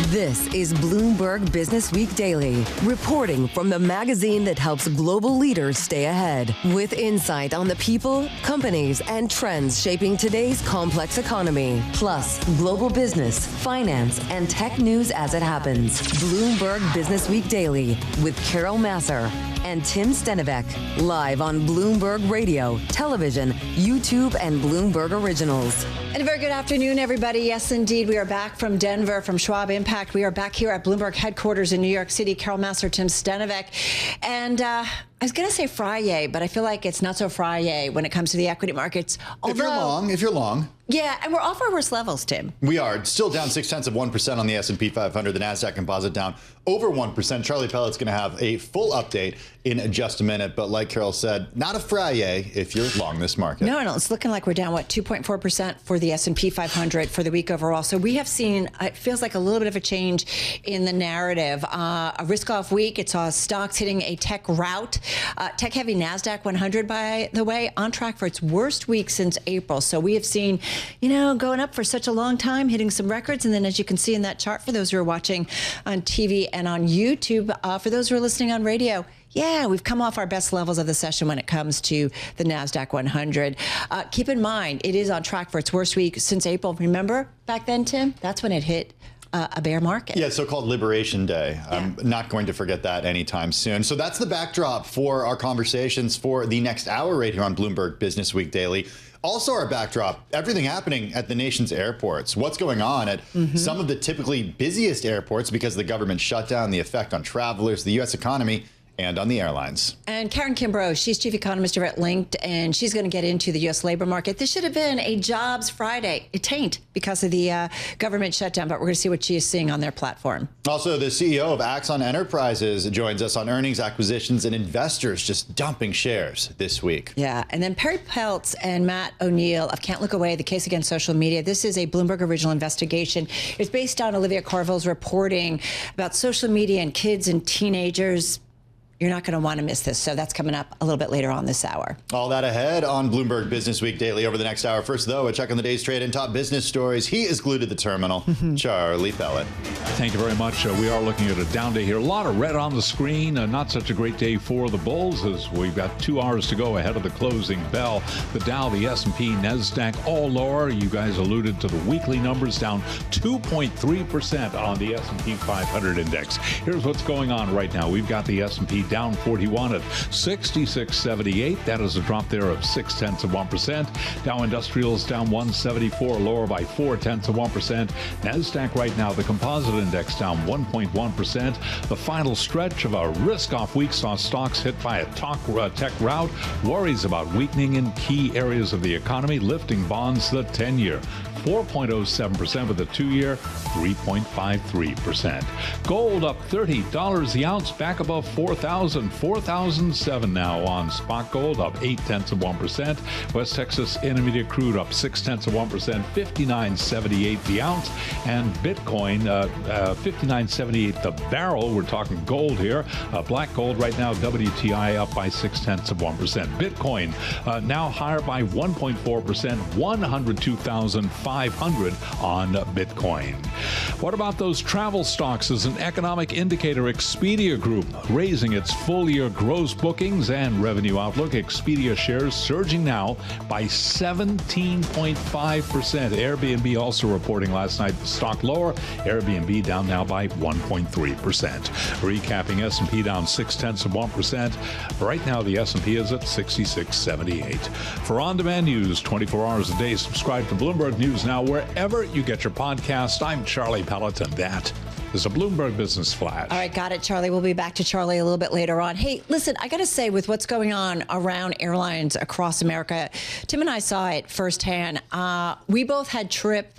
This is Bloomberg Businessweek Daily, reporting from the magazine that helps global leaders stay ahead, with insight on the people, companies, and trends shaping today's complex economy, plus global business, finance, and tech news as it happens. Bloomberg Businessweek Daily with Carol Masser and Tim Stenivek, live on Bloomberg Radio, television, YouTube, and Bloomberg Originals. And a very good afternoon, everybody. Yes, indeed, we are back from Denver, from Schwab Impact. We are back here at Bloomberg headquarters in New York City. Carol Masser, Tim Stenivek. And I was going to say Friday, but I feel like it's not so Friday when it comes to the equity markets. Although, if you're long. Yeah, and we're off our worst levels, Tim. We are still down 0.6% on the S&P 500, the NASDAQ composite down over 1%. Charlie Peltz going to have a full update in just a minute. But like Carol said, not a Friday if you're long this market. No, it's looking like we're down, 2.4% for the S&P 500 for the week overall. So we have seen, it feels like a little bit of a change in the narrative. A risk-off week. It saw stocks hitting a tech rout. Tech-heavy NASDAQ 100, by the way, on track for its worst week since April. So we have seen, going up for such a long time, hitting some records. And then as you can see in that chart, for those who are watching on TV and on YouTube, for those who are listening on radio, yeah, we've come off our best levels of the session when it comes to the NASDAQ 100. Keep in mind, it is on track for its worst week since April. Remember back then, Tim? That's when it hit a bear market. Yeah, so-called Liberation Day. I'm not going to forget that anytime soon. So that's the backdrop for our conversations for the next hour right here on Bloomberg Businessweek Daily. Also our backdrop, everything happening at the nation's airports. What's going on at some of the typically busiest airports because of the government shutdown, the effect on travelers, the U.S. economy, and on the airlines. And Karin Kimbrough, she's chief economist over at Linked, and she's going to get into the U.S. labor market. This should have been a jobs Friday. It ain't because of the government shutdown, but we're going to see what she is seeing on their platform. Also, the CEO of Axon Enterprises joins us on earnings, acquisitions, and investors just dumping shares this week. Yeah, and then Perri Peltz and Matt O'Neill of Can't Look Away, the case against social media. This is a Bloomberg original investigation. It's based on Olivia Carville's reporting about social media and kids and teenagers. You're not going to want to miss this. So that's coming up a little bit later on this hour. All that ahead on Bloomberg Businessweek Daily over the next hour. First, though, a check on the day's trade and top business stories. He is glued to the terminal, Charlie Pellet. Thank you very much. We are looking at a down day here. A lot of red on the screen. Not such a great day for the bulls as we've got 2 hours to go ahead of the closing bell. The Dow, the S&P, NASDAQ, all lower. You guys alluded to the weekly numbers, down 2.3% on the S&P 500 index. Here's what's going on right now. We've got the S&P down 41 at 66.78. That is a drop there of 0.6%. Dow Industrials down 174, lower by 0.4%. NASDAQ right now, the composite index down 1.1%. The final stretch of a risk-off week saw stocks hit by a tech rout. Worries about weakening in key areas of the economy, lifting bonds the 10-year. 4.07% with the 2-year, 3.53%. Gold up $30 the ounce, back above 4,000. 4,007 now on spot gold, up 0.8%. West Texas Intermediate crude up 0.6%, 59.78 the ounce, and Bitcoin 59.78 the barrel. We're talking gold here. Black gold right now, WTI up by 0.6%. Bitcoin now higher by 1.4%, 102,500 on Bitcoin. What about those travel stocks as an economic indicator? Expedia Group raising its full-year gross bookings and revenue outlook. Expedia shares surging now by 17.5%. Airbnb also reporting last night stock lower. Airbnb down now by 1.3%. Recapping, S&P down 0.6%. Right now, the S&P is at 66.78. For on-demand news, 24 hours a day, subscribe to Bloomberg News Now wherever you get your podcast. I'm Charlie Pellet, and that is a Bloomberg Business Flash. All right, got it, Charlie. We'll be back to Charlie a little bit later on. Hey, listen, I got to say, with what's going on around airlines across America, Tim and I saw it firsthand. We both had trips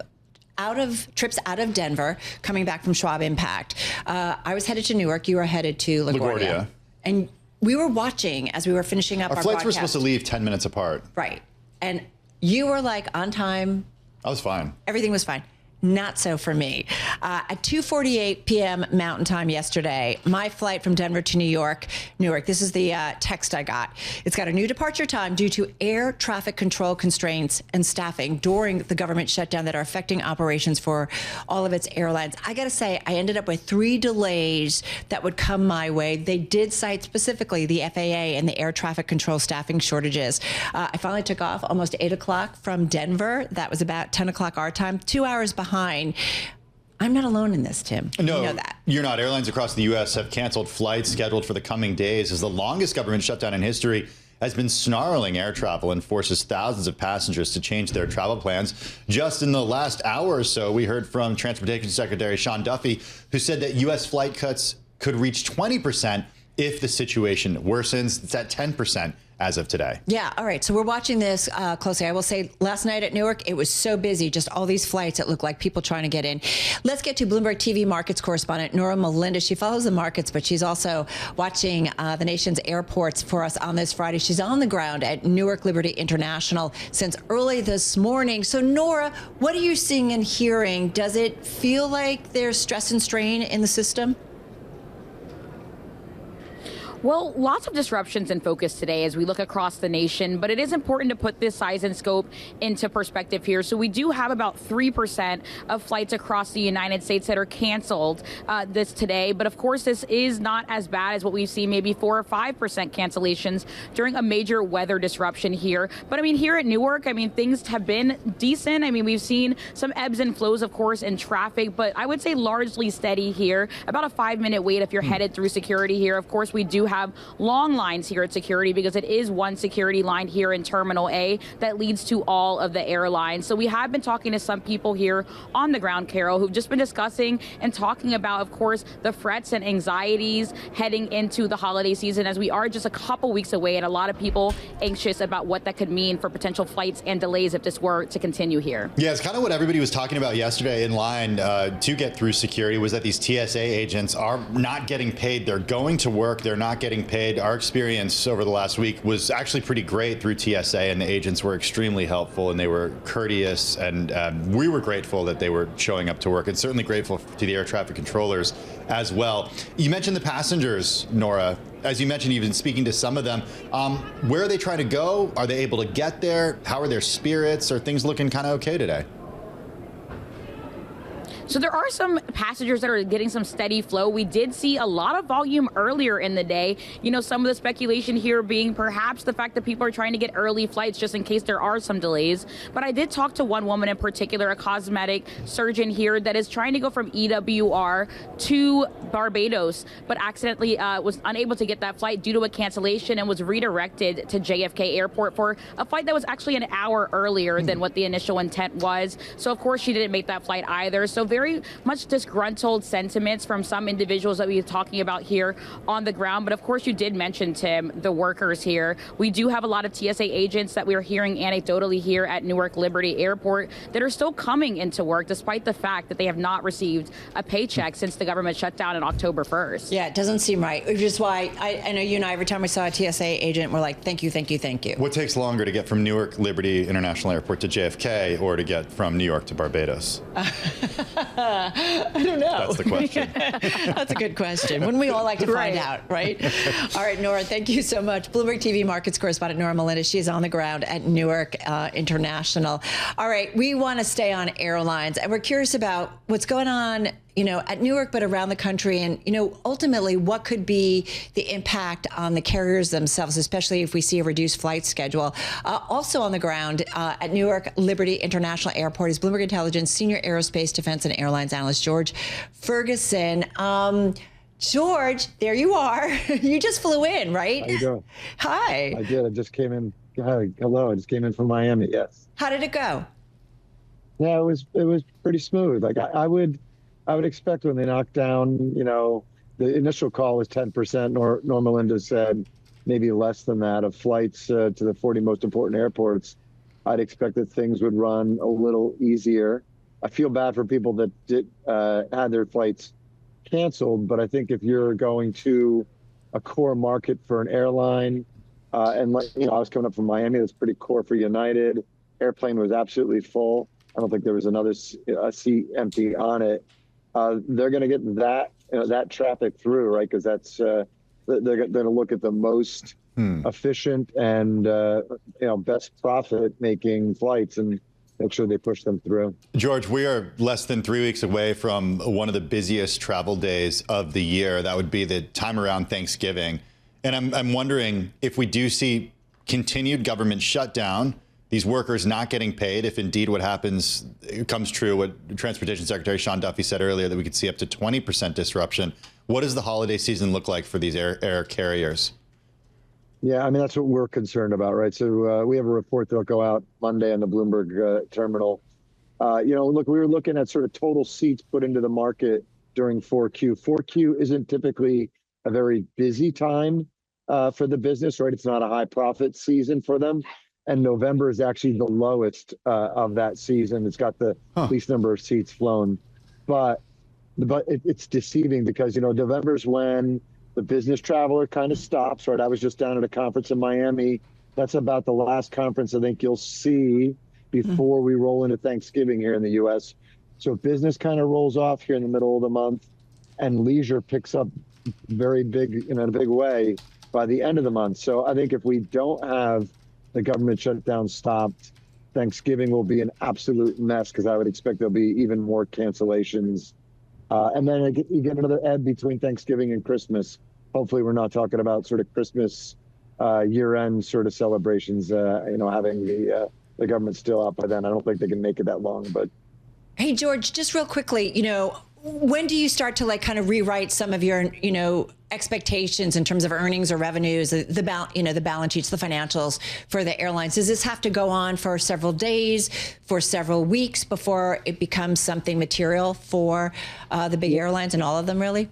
out of Denver, coming back from Schwab Impact. I was headed to Newark. You were headed to LaGuardia. And we were watching as we were finishing up our flights broadcast. were supposed to leave 10 minutes apart. Right. And you were like on time. I was fine. Everything was fine. Not so for me. At 2:48 p.m. Mountain Time yesterday, my flight from Denver to Newark, this is the text I got. It's got a new departure time due to air traffic control constraints and staffing during the government shutdown that are affecting operations for all of its airlines. I got to say, I ended up with 3 delays that would come my way. They did cite specifically the FAA and the air traffic control staffing shortages. I finally took off almost 8 o'clock from Denver. That was about 10 o'clock our time, 2 hours behind. I'm not alone in this, Tim. No, you know that. You're not. Airlines across the U.S. have canceled flights scheduled for the coming days as the longest government shutdown in history has been snarling air travel and forces thousands of passengers to change their travel plans. Just in the last hour or so, we heard from Transportation Secretary Sean Duffy, who said that U.S. flight cuts could reach 20% if the situation worsens. It's at 10% as of today. Yeah, all right. So we're watching this closely. I will say last night at Newark, it was so busy, just all these flights that look like people trying to get in. Let's get to Bloomberg TV markets correspondent Norah Mulinda. She follows the markets, but she's also watching the nation's airports for us on this Friday. She's on the ground at Newark Liberty International since early this morning. So Norah, what are you seeing and hearing? Does it feel like there's stress and strain in the system? Well, lots of disruptions in focus today as we look across the nation, but it is important to put this size and scope into perspective here. So we do have about 3% of flights across the United States that are canceled this today. But of course, this is not as bad as what we've seen, maybe 4 or 5% cancellations during a major weather disruption here. But I mean, here at Newark, I mean, things have been decent. I mean, we've seen some ebbs and flows, of course, in traffic, but I would say largely steady here. About a 5-minute wait if you're headed through security here. Of course, we do have long lines here at security because it is one security line here in Terminal A that leads to all of the airlines. So we have been talking to some people here on the ground, Carol, who've just been discussing and talking about, of course, the frets and anxieties heading into the holiday season as we are just a couple weeks away, and a lot of people anxious about what that could mean for potential flights and delays if this were to continue here. Yeah, it's kind of what everybody was talking about yesterday in line to get through security was that these TSA agents are not getting paid. They're going to work. They're not getting paid. Our experience over the last week was actually pretty great through TSA, and the agents were extremely helpful and they were courteous, and we were grateful that they were showing up to work, and certainly grateful to the air traffic controllers as well. You mentioned the passengers, Norah. As you mentioned, you've been speaking to some of them. Where are they trying to go? Are they able to get there? How are their spirits? Are things looking kind of okay today? So there are some passengers that are getting some steady flow. We did see a lot of volume earlier in the day. You know, some of the speculation here being perhaps the fact that people are trying to get early flights just in case there are some delays. But I did talk to one woman in particular, a cosmetic surgeon here that is trying to go from EWR to Barbados, but accidentally was unable to get that flight due to a cancellation and was redirected to JFK Airport for a flight that was actually an hour earlier than what the initial intent was. So, of course, she didn't make that flight either. So very much disgruntled sentiments from some individuals that we were talking about here on the ground. But of course, you did mention, Tim, the workers here. We do have a lot of TSA agents that we are hearing anecdotally here at Newark Liberty Airport that are still coming into work despite the fact that they have not received a paycheck since the government shut down on October 1st. Yeah, it doesn't seem right, which is why I know you and I, every time we saw a TSA agent, we're like, thank you, thank you, thank you. What takes longer to get from Newark Liberty International Airport to JFK or to get from New York to Barbados? I don't know. That's the question. That's a good question. Wouldn't we all like to find out, right? All right, Norah, thank you so much. Bloomberg TV markets correspondent Norah Mulinda. She's on the ground at Newark International. All right, we want to stay on airlines, and we're curious about what's going on, you know, at Newark, but around the country, and, you know, ultimately what could be the impact on the carriers themselves, especially if we see a reduced flight schedule. Also on the ground at Newark Liberty International Airport is Bloomberg Intelligence Senior Aerospace, Defense, and Airlines Analyst George Ferguson. George, there you are. You just flew in, right? How you doing? Hi. I did. I just came in. Hi. Hello. I just came in from Miami. Yes. How did it go? Yeah, it was pretty smooth. Like I would expect when they knocked down, you know, the initial call was 10%. Norah Mulinda said maybe less than that of flights to the 40 most important airports. I'd expect that things would run a little easier. I feel bad for people that had their flights canceled, but I think if you're going to a core market for an airline, and like, you know, I was coming up from Miami, that's pretty core for United. Airplane was absolutely full. I don't think there was another seat empty on it. They're going to get that traffic through, right? Because that's they're going to look at the most efficient and best profit making flights and make sure they push them through. George, we are less than 3 weeks away from one of the busiest travel days of the year. That would be the time around Thanksgiving. And I'm wondering if we do see continued government shutdown, these workers not getting paid, if indeed what happens comes true, what Transportation Secretary Sean Duffy said earlier, that we could see up to 20% disruption. What does the holiday season look like for these air carriers? Yeah, I mean, that's what we're concerned about, right? So we have a report that'll go out Monday on the Bloomberg terminal. Look, we were looking at sort of total seats put into the market during 4Q. 4Q isn't typically a very busy time for the business, right? It's not a high profit season for them. And November is actually the lowest of that season. It's got the least number of seats flown. But it's deceiving because, November is when the business traveler kind of stops, right? I was just down at a conference in Miami. That's about the last conference I think you'll see before we roll into Thanksgiving here in the U.S. So business kind of rolls off here in the middle of the month, and leisure picks up very big, in a big way by the end of the month. So I think if we don't have the government shutdown stopped, Thanksgiving will be an absolute mess because I would expect there'll be even more cancellations. And then you get another ebb between Thanksgiving and Christmas. Hopefully we're not talking about sort of Christmas year-end sort of celebrations, having the government still out by then. I don't think they can make it that long. But hey, George, just real quickly, when do you start to kind of rewrite some of your, expectations in terms of earnings or revenues, the balance sheets, the financials for the airlines? Does this have to go on for several days, for several weeks before it becomes something material for the big airlines and all of them, really?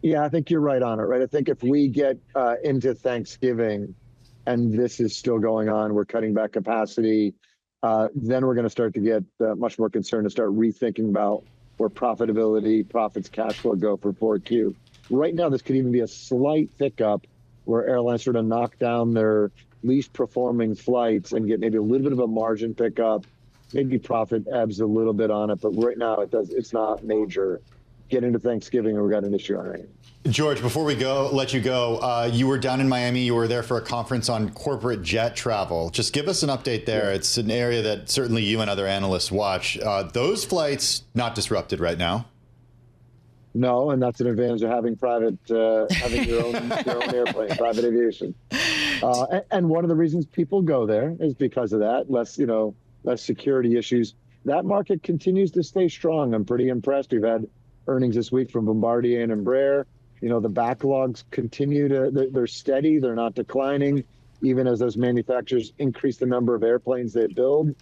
Yeah, I think you're right on it, right? I think if we get into Thanksgiving and this is still going on, we're cutting back capacity, then we're going to start to get much more concerned to start rethinking about where profitability, profits, cash flow go for 4Q. Right now, this could even be a slight pickup where airlines sort of knock down their least performing flights and get maybe a little bit of a margin pickup. Maybe profit ebbs a little bit on it, but right now it's not major. Get into Thanksgiving and we got an issue on it. George, before we let you go, you were down in Miami. You were there for a conference on corporate jet travel. Just give us an update there. Yeah. It's an area that certainly you and other analysts watch. Those flights not disrupted right now. No, and that's an advantage of having having your own airplane, private aviation. And one of the reasons people go there is because of that, less security issues. That market continues to stay strong. I'm pretty impressed. We've had earnings this week from Bombardier and Embraer. The backlogs continue they're steady. They're not declining, even as those manufacturers increase the number of airplanes they build.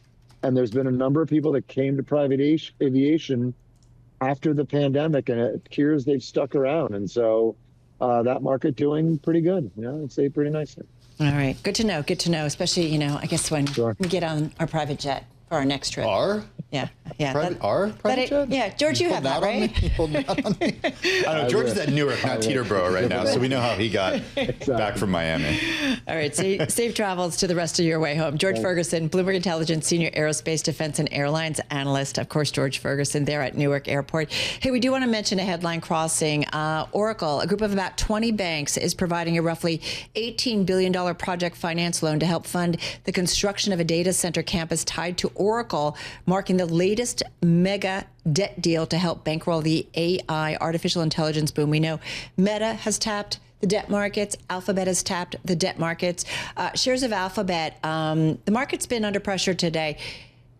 And there's been a number of people that came to private aviation after the pandemic, and it appears they've stuck around. And so that market doing pretty good. I'd say pretty nicely. All right. Good to know, especially, I guess when we get on our private jet for our next trip. Yeah. Private jet? Yeah, George, you have that, right? I know, George is at Newark, not Teterboro right now, so we know how he got back from Miami. All right, safe travels to the rest of your way home. George Ferguson, Bloomberg Intelligence Senior Aerospace, Defense, and Airlines Analyst. Of course, George Ferguson there at Newark Airport. Hey, we do want to mention a headline crossing. Oracle, a group of about 20 banks, is providing a roughly $18 billion project finance loan to help fund the construction of a data center campus tied to Oracle, marking the latest mega debt deal to help bankroll the AI, artificial intelligence boom. We know Meta has tapped the debt markets. Alphabet has tapped the debt markets. Shares of Alphabet, the market's been under pressure today.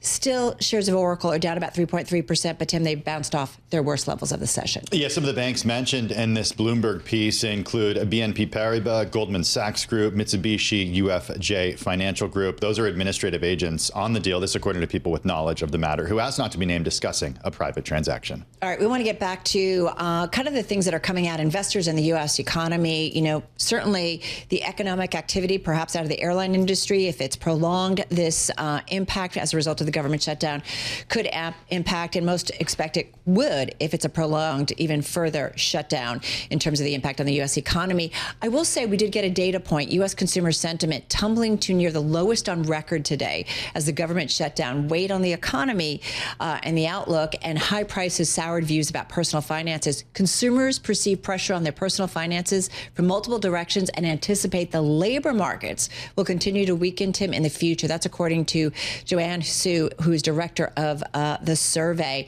Still, shares of Oracle are down about 3.3%, but Tim, they've bounced off their worst levels of the session. Yeah, some of the banks mentioned in this Bloomberg piece include BNP Paribas, Goldman Sachs Group, Mitsubishi UFJ Financial Group. Those are administrative agents on the deal. This according to people with knowledge of the matter who asked not to be named discussing a private transaction. All right, we want to get back to kind of the things that are coming at investors in the U.S. economy. Certainly the economic activity, perhaps out of the airline industry, if it's prolonged, this impact as a result of the government shutdown could impact, and most expect it would if it's a prolonged, even further shutdown in terms of the impact on the U.S. economy. I will say we did get a data point, U.S. consumer sentiment tumbling to near the lowest on record today as the government shutdown weighed on the economy and the outlook, and high prices soured views about personal finances. Consumers perceive pressure on their personal finances from multiple directions and anticipate the labor markets will continue to weaken, Tim, in the future. That's according to Joanne Su, who's director of the survey.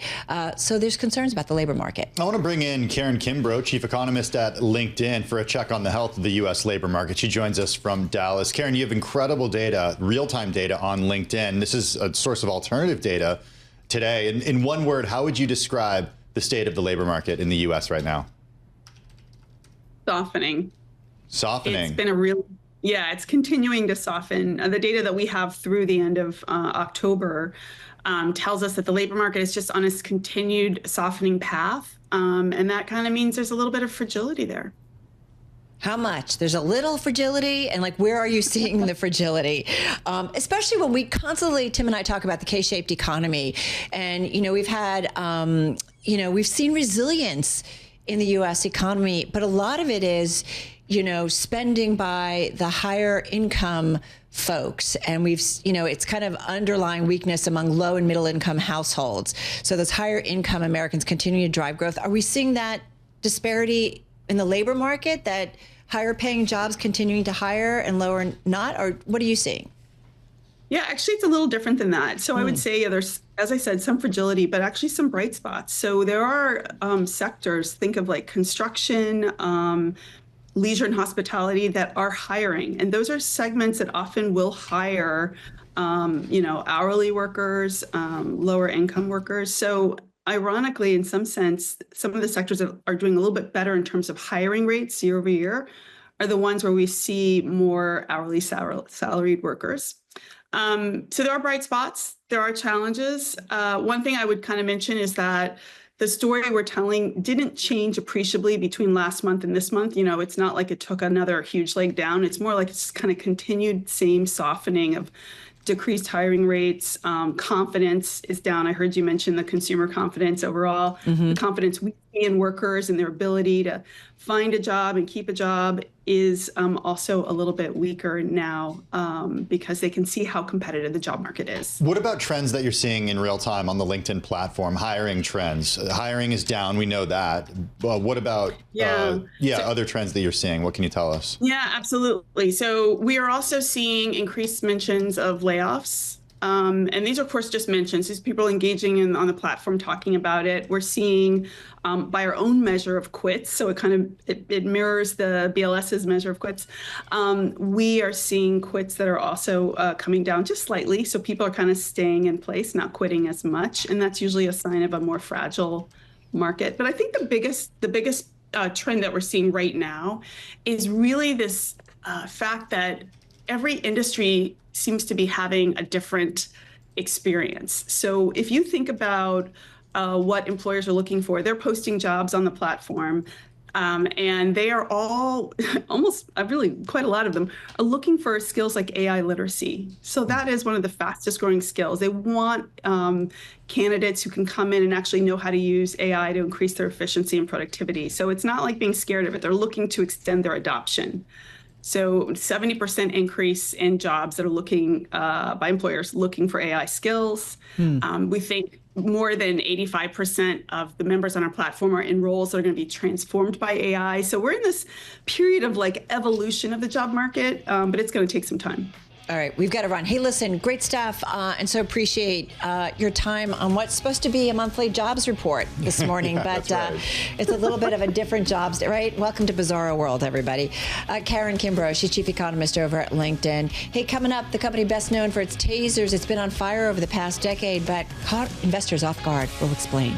So there's concerns about the labor market. I want to bring in Karin Kimbrough, chief economist at LinkedIn, for a check on the health of the U.S. labor market. She joins us from Dallas. Karin, you have incredible data, real-time data on LinkedIn. This is a source of alternative data today. In one word, how would you describe the state of the labor market in the U.S. right now? Softening. Softening. It's been it's continuing to soften. The data that we have through the end of October tells us that the labor market is just on its continued softening path. And that kind of means there's a little bit of fragility there. How much? There's a little fragility, and like, where are you seeing the fragility? Especially when we constantly, Tim and I, talk about the K-shaped economy, and we've had, we've seen resilience in the U.S. economy, but a lot of it is, spending by the higher income folks, and it's kind of underlying weakness among low and middle income households. So those higher income Americans continue to drive growth. Are we seeing that disparity in the labor market, that higher paying jobs continuing to hire and lower not, or what are you seeing? Yeah, actually, it's a little different than that. So I would say there's, as I said, some fragility, but actually some bright spots. So there are sectors, think of like construction, leisure and hospitality, that are hiring. And those are segments that often will hire, hourly workers, lower income workers. So ironically, in some sense, some of the sectors that are doing a little bit better in terms of hiring rates year over year are the ones where we see more hourly salaried workers. So there are bright spots. There are challenges. One thing I would kind of mention is that the story we're telling didn't change appreciably between last month and this month. It's not like it took another huge leg down. It's more like it's kind of continued same softening of decreased hiring rates. Confidence is down. I heard you mention the consumer confidence overall. The confidence we see in workers and their ability to find a job and keep a job is also a little bit weaker now because they can see how competitive the job market is. What about trends that you're seeing in real time on the LinkedIn platform? Hiring trends. Hiring is down. We know that. What about other trends that you're seeing? What can you tell us? Yeah, absolutely. So we are also seeing increased mentions of layoffs. And these are, of course, just mentions. These people engaging on the platform talking about it. We're seeing by our own measure of quits, so it mirrors the BLS's measure of quits. We are seeing quits that are also coming down just slightly. So people are kind of staying in place, not quitting as much, and that's usually a sign of a more fragile market. But I think the biggest trend that we're seeing right now is really this fact that every industry seems to be having a different experience. So if you think about what employers are looking for, they're posting jobs on the platform, and they are all quite a lot of them are looking for skills like AI literacy. So that is one of the fastest growing skills. They want candidates who can come in and actually know how to use AI to increase their efficiency and productivity. So it's not like being scared of it. They're looking to extend their adoption. So 70% increase in jobs that are looking by employers looking for AI skills. We think more than 85% of the members on our platform are in roles that are going to be transformed by AI. So we're in this period of evolution of the job market, but it's going to take some time. All right, we've got to run. Hey, listen, great stuff, and so appreciate your time on what's supposed to be a monthly jobs report this morning, but right. It's a little bit of a different jobs day, right? Welcome to Bizarro World, everybody. Karin Kimbrough, she's chief economist over at LinkedIn. Hey, coming up, the company best known for its tasers. It's been on fire over the past decade, but caught investors off guard. We'll explain.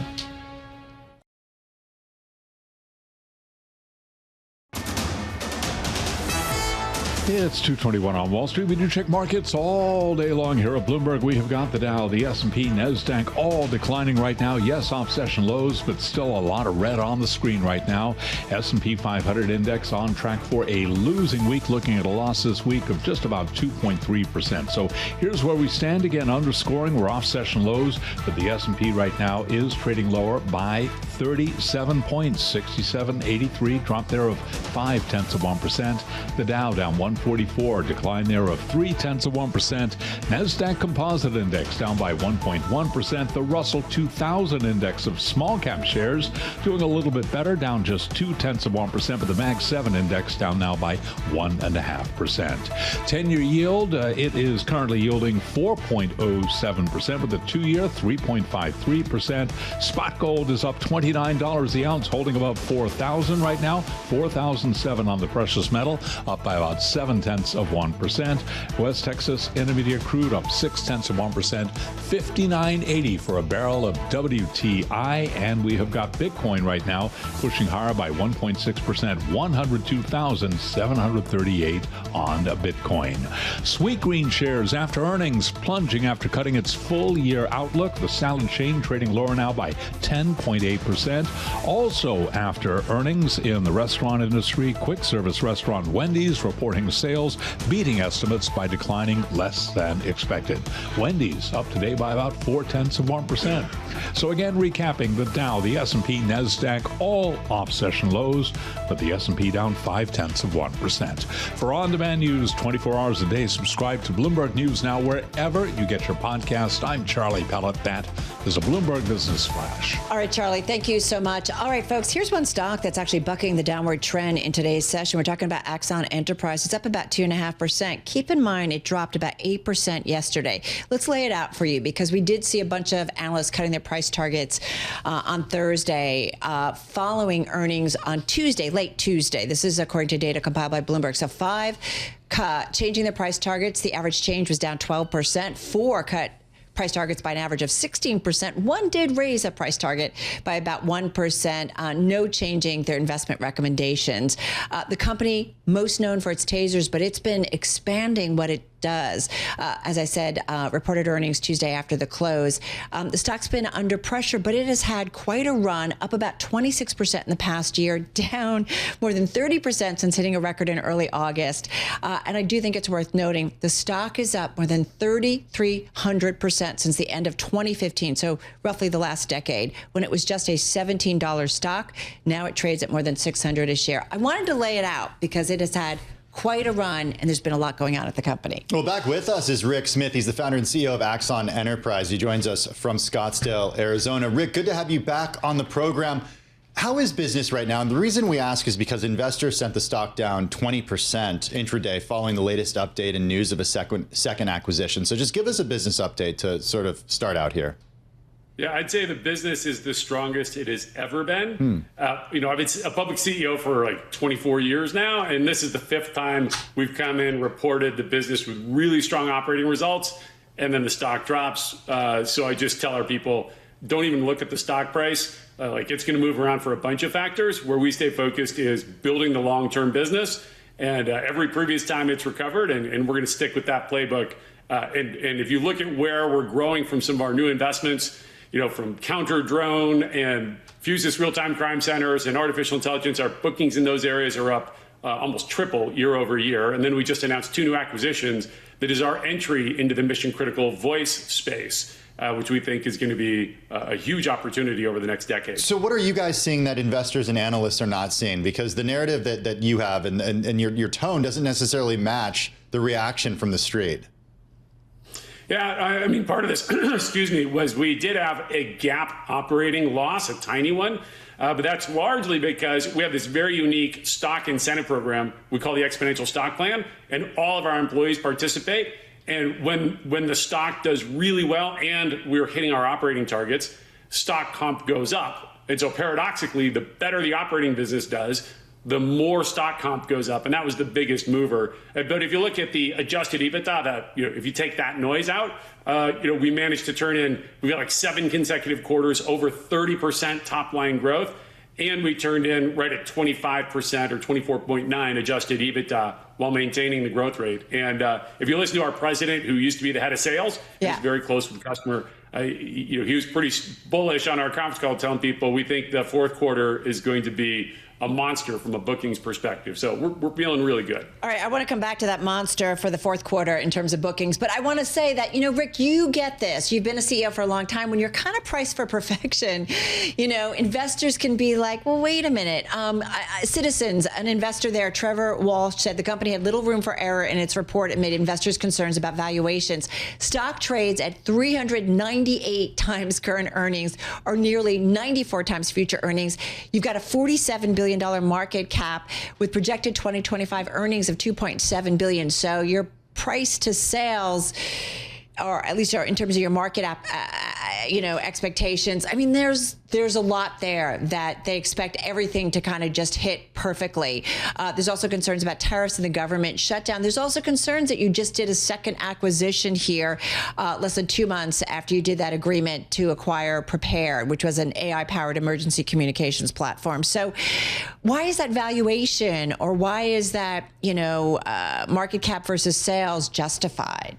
It's 2:21 on Wall Street. We do check markets all day long here at Bloomberg. We have got the Dow, the S&P, NASDAQ all declining right now. Yes, off session lows, but still a lot of red on the screen right now. S&P 500 index on track for a losing week, looking at a loss this week of just about 2.3%. So here's where we stand again, underscoring we're off session lows, but the S&P right now is trading lower by 37 points, 67.83, drop there of 0.5%. The Dow down 144, decline there of 0.3%. NASDAQ Composite Index down by 1.1%. The Russell 2000 Index of small cap shares doing a little bit better, down just 0.2%, but the Mag 7 Index down now by 1.5%. 10-year yield, it is currently yielding 4.07%, with the 2-year 3.53%. Spot gold is up $29 the ounce, holding about 4,000 right now, 4,007 on the precious metal, up by about 0.7%. West Texas Intermediate crude up 0.6%, 59.80 for a barrel of WTI, and we have got Bitcoin right now pushing higher by 1.6%, 102,738 on Bitcoin. Sweet Green shares after earnings plunging after cutting its full year outlook. The salad chain trading lower now by 10.8%. Also after earnings in the restaurant industry, quick service restaurant Wendy's reporting sales beating estimates by declining less than expected. Wendy's up today by about 0.4%. So again, recapping, the Dow, the S&P, NASDAQ all off session lows, but the S&P down 0.5%. For on-demand news 24 hours a day, subscribe to Bloomberg News Now wherever you get your podcast. I'm Charlie Pellet. That is a Bloomberg Business Flash. All right, Charlie, thank you so much. All right, folks, here's one stock that's actually bucking the downward trend in today's session. We're talking about Axon Enterprise. It's up about 2.5%. Keep in mind, it dropped about 8% yesterday. Let's lay it out for you, because we did see a bunch of analysts cutting their price targets on Thursday following earnings on Tuesday, late Tuesday. This is according to data compiled by Bloomberg. So 5 changing their price targets. The average change was down 12%. 4 cut price targets by an average of 16%. 1 did raise a price target by about 1%, no changing their investment recommendations. The company, most known for its tasers, but it's been expanding what it does. As I said, reported earnings Tuesday after the close. The stock's been under pressure, but it has had quite a run, up about 26% in the past year, down more than 30% since hitting a record in early August. And I do think it's worth noting the stock is up more than 3,300% since the end of 2015, so roughly the last decade, when it was just a $17 stock. Now it trades at more than $600 a share. I wanted to lay it out because it has had quite a run, and there's been a lot going on at the company. Well, back with us is Rick Smith. He's the founder and CEO of Axon Enterprise. He joins us from Scottsdale, Arizona. Rick, good to have you back on the program. How is business right now? And the reason we ask is because investors sent the stock down 20% intraday following the latest update and news of a second acquisition. So just give us a business update to sort of start out here. Yeah, I'd say the business is the strongest it has ever been. I've been a public CEO for like 24 years now, and this is the 5th time we've come in, reported the business with really strong operating results, and then the stock drops. So I just tell our people, don't even look at the stock price. It's going to move around for a bunch of factors. Where we stay focused is building the long-term business, and every previous time it's recovered, and we're going to stick with that playbook. And if you look at where we're growing from some of our new investments, from counter drone and Fusus real-time crime centers and artificial intelligence, our bookings in those areas are up almost triple year over year. And then we just announced 2 new acquisitions that is our entry into the mission-critical voice space, which we think is going to be a huge opportunity over the next decade. So what are you guys seeing that investors and analysts are not seeing? Because the narrative that you have and your tone doesn't necessarily match the reaction from the street. Yeah, I mean, part of this, excuse me, was we did have a GAAP operating loss, a tiny one, but that's largely because we have this very unique stock incentive program we call the Exponential Stock Plan, and all of our employees participate. And when the stock does really well and we're hitting our operating targets, stock comp goes up. And so paradoxically, the better the operating business does, the more stock comp goes up, and that was the biggest mover. But if you look at the adjusted EBITDA, if you take that noise out, we managed to turn in, we got like 7 consecutive quarters over 30% top line growth, And we turned in right at 25% or 24.9 adjusted EBITDA while maintaining the growth rate. And if you listen to our president, who used to be the head of sales, he's very close with the customer. He was pretty bullish on our conference call, telling people we think the fourth quarter is going to be a monster from a bookings perspective. So we're feeling really good. All right, I want to come back to that monster for the fourth quarter in terms of bookings, but I want to say that, Rick, you get this. You've been a CEO for a long time. When you're kind of priced for perfection, investors can be like, well, wait a minute. Citizens, an investor there, Trevor Walsh, said the company had little room for error in its report amid investors' concerns about valuations. Stock trades at 398 times current earnings, or nearly 94 times future earnings. You've got a $47 billion market cap with projected 2025 earnings of $2.7 billion. So your price to sales, or at least in terms of your market expectations, I mean, there's a lot there that they expect everything to kind of just hit perfectly. There's also concerns about tariffs and the government shutdown. There's also concerns that you just did a second acquisition here less than 2 months after you did that agreement to acquire Prepare, which was an AI-powered emergency communications platform. So why is that valuation, or why is that, market cap versus sales justified?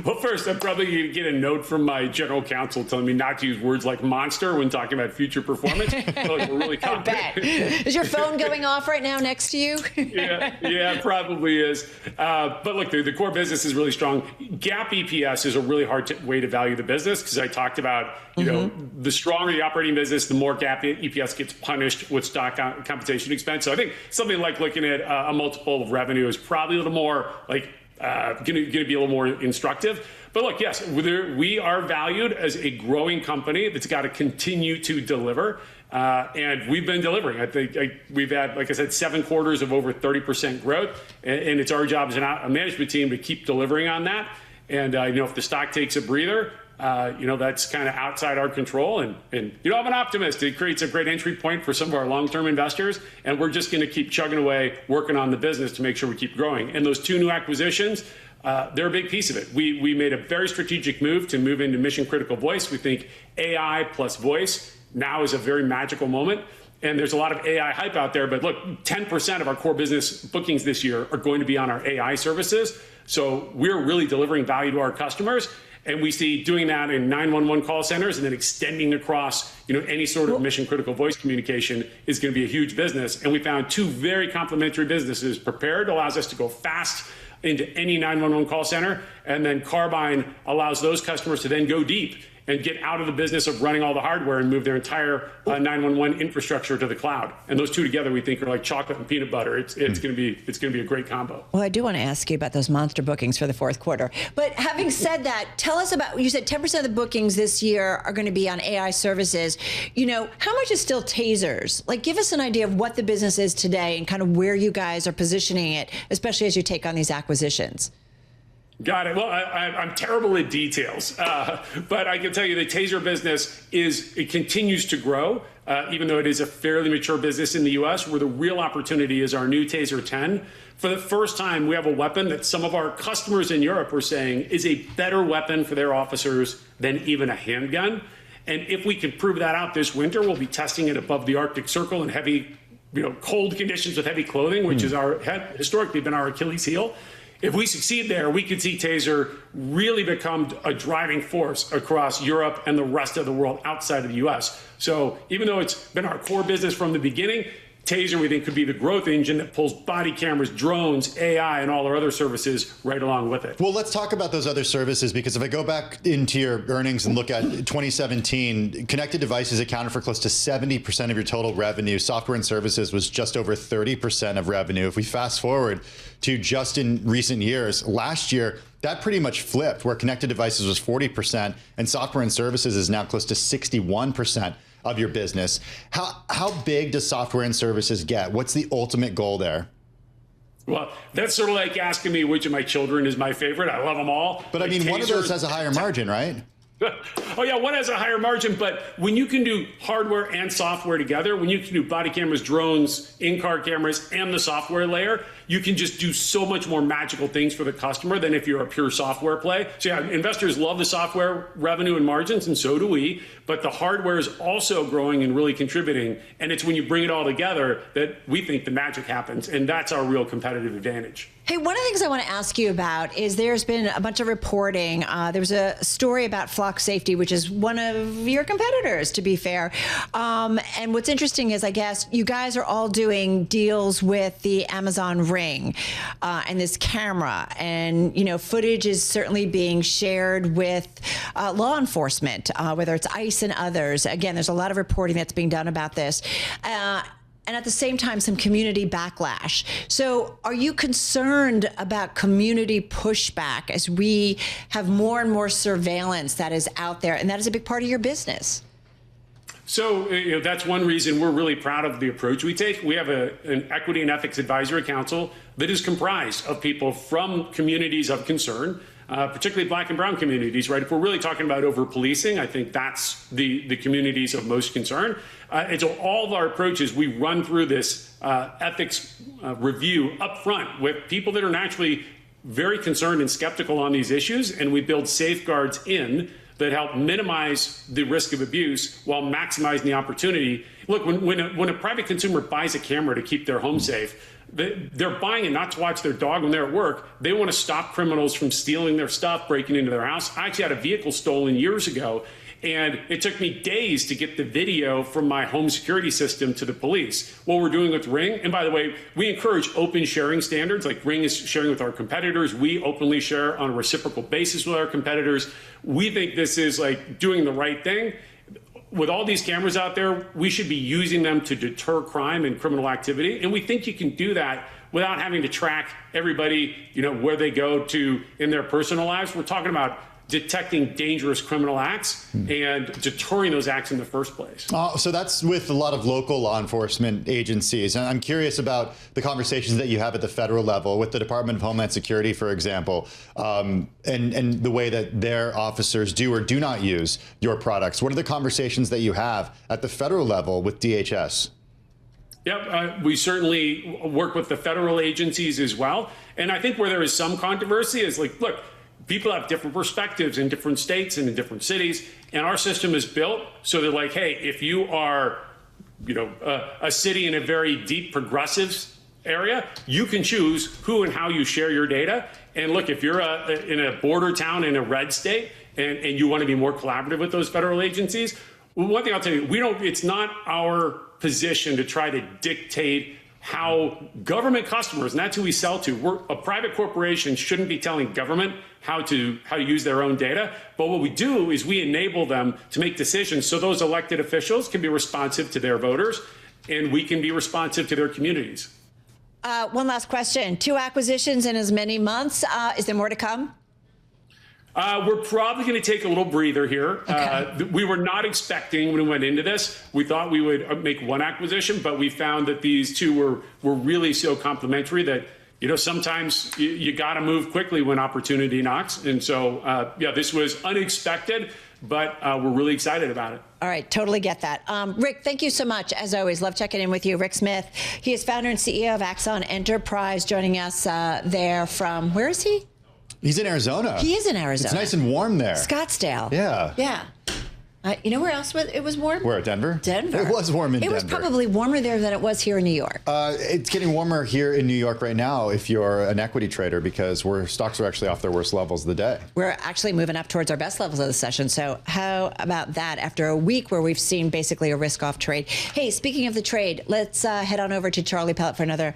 Well, first, I'm probably going to get a note from my general counsel telling me not to use words like monster when talking about future performance. I feel like we're really confident. I bet. Is your phone going off right now next to you? Yeah, it probably is. But look, the core business is really strong. GAAP EPS is a really hard way to value the business, because I talked about, the stronger the operating business, the more GAAP EPS gets punished with stock compensation expense. So I think something like looking at a multiple of revenue is probably a little more like going to be a little more instructive. But look, yes, we are valued as a growing company that's got to continue to deliver. And we've been delivering. I think we've had, like I said, 7 quarters of over 30% growth. And it's our job as a management team to keep delivering on that. And, if the stock takes a breather, that's kind of outside our control. And I'm an optimist. It creates a great entry point for some of our long-term investors. And we're just going to keep chugging away, working on the business to make sure we keep growing. And those 2 new acquisitions, they're a big piece of it. We made a very strategic move to move into mission-critical voice. We think AI plus voice now is a very magical moment. And there's a lot of AI hype out there. But look, 10% of our core business bookings this year are going to be on our AI services. So we're really delivering value to our customers. And we see doing that in 911 call centers and then extending across, any sort of mission critical voice communication is going to be a huge business. And we found 2 very complementary businesses. Prepared allows us to go fast into any 911 call center. And then Carbyne allows those customers to then go deep and get out of the business of running all the hardware and move their entire 911 infrastructure to the cloud. And those 2 together, we think, are like chocolate and peanut butter. It's going to be a great combo. Well, I do want to ask you about those monster bookings for the fourth quarter. But having said that, tell us about, you said 10% of the bookings this year are going to be on AI services. How much is still tasers? Like, give us an idea of what the business is today and kind of where you guys are positioning it, especially as you take on these acquisitions. Got it. Well, I'm terrible at details, but I can tell you the taser business it continues to grow, even though it is a fairly mature business in the U.S., where the real opportunity is our new Taser 10. For the first time, we have a weapon that some of our customers in Europe are saying is a better weapon for their officers than even a handgun. And if we can prove that out this winter, we'll be testing it above the Arctic Circle in heavy, cold conditions with heavy clothing, which is historically been our Achilles heel. If we succeed there, we could see Taser really become a driving force across Europe and the rest of the world outside of the U.S. So even though it's been our core business from the beginning, Taser, we think, could be the growth engine that pulls body cameras, drones, AI, and all our other services right along with it. Well, let's talk about those other services, because if I go back into your earnings and look at 2017, connected devices accounted for close to 70% of your total revenue. Software and services was just over 30% of revenue. If we fast forward to just in recent years, last year, that pretty much flipped, where connected devices was 40% and software and services is now close to 61% of your business. How big does software and services get? What's the ultimate goal there? Well, that's sort of like asking me which of my children is my favorite. I love them all. But I mean, one of those has a higher margin, right? Oh, yeah, one has a higher margin, but when you can do hardware and software together, when you can do body cameras, drones, in-car cameras, and the software layer, you can just do so much more magical things for the customer than if you're a pure software play. So yeah, investors love the software revenue and margins, and so do we, but the hardware is also growing and really contributing, and it's when you bring it all together that we think the magic happens, and that's our real competitive advantage. Hey, one of the things I want to ask you about is there's been a bunch of reporting. There was a story about Flock Safety, which is one of your competitors, to be fair. And what's interesting is, I guess, you guys are all doing deals with the Amazon Ring and this camera. And, you know, footage is certainly being shared with law enforcement, whether it's ICE and others. Again, there's a lot of reporting that's being done about this. And at the same time, some community backlash. So are you concerned about community pushback as we have more and more surveillance that is out there, and that is a big part of your business? So that's one reason we're really proud of the approach we take. We have an Equity and Ethics Advisory Council that is comprised of people from communities of concern, particularly Black and brown communities, right? If we're really talking about over-policing, I think that's the communities of most concern. And so all of our approaches, we run through this ethics review up front with people that are naturally very concerned and skeptical on these issues, and we build safeguards in that help minimize the risk of abuse while maximizing the opportunity. Look, when a private consumer buys a camera to keep their home safe, they're buying it not to watch their dog when they're at work. They want to stop criminals from stealing their stuff, breaking into their house. I actually had a vehicle stolen years ago, and it took me days to get the video from my home security system to the police. What we're doing with Ring, and by the way, we encourage open sharing standards, like Ring is sharing with our competitors. We openly share on a reciprocal basis with our competitors. We think this is like doing the right thing. With all these cameras out there, we should be using them to deter crime and criminal activity. And we think you can do that without having to track everybody, where they go to in their personal lives. We're talking about detecting dangerous criminal acts and deterring those acts in the first place. So that's with a lot of local law enforcement agencies. And I'm curious about the conversations that you have at the federal level with the Department of Homeland Security, for example, and the way that their officers do or do not use your products. What are the conversations that you have at the federal level with DHS? Yep, we certainly work with the federal agencies as well. And I think where there is some controversy is like, look, people have different perspectives in different states and in different cities, and our system is built so they're like, hey, if you are, a city in a very deep progressive area, you can choose who and how you share your data. And look, if you're in a border town in a red state and you want to be more collaborative with those federal agencies, one thing I'll tell you, it's not our position to try to dictate how government customers, and that's who we sell to. A private corporation shouldn't be telling government how to use their own data. But what we do is we enable them to make decisions so those elected officials can be responsive to their voters and we can be responsive to their communities. One last question. 2 acquisitions in as many months. Is there more to come? We're probably going to take a little breather here. Okay. We were not expecting when we went into this. We thought we would make 1 acquisition, but we found that these 2 were really so complementary that, sometimes you got to move quickly when opportunity knocks. And so, this was unexpected, but we're really excited about it. All right. Totally get that. Rick, thank you so much. As always, love checking in with you. Rick Smith. He is founder and CEO of Axon Enterprise, joining us there from, where is he? He's in Arizona. He is in Arizona. It's nice and warm there. Scottsdale. Yeah. Yeah. You know where else it was warm? Where, Denver? Denver. It was warm in Denver. It was probably warmer there than it was here in New York. It's getting warmer here in New York right now if you're an equity trader, because stocks are actually off their worst levels of the day. We're actually moving up towards our best levels of the session. So how about that after a week where we've seen basically a risk-off trade? Hey, speaking of the trade, let's head on over to Charlie Peltz for another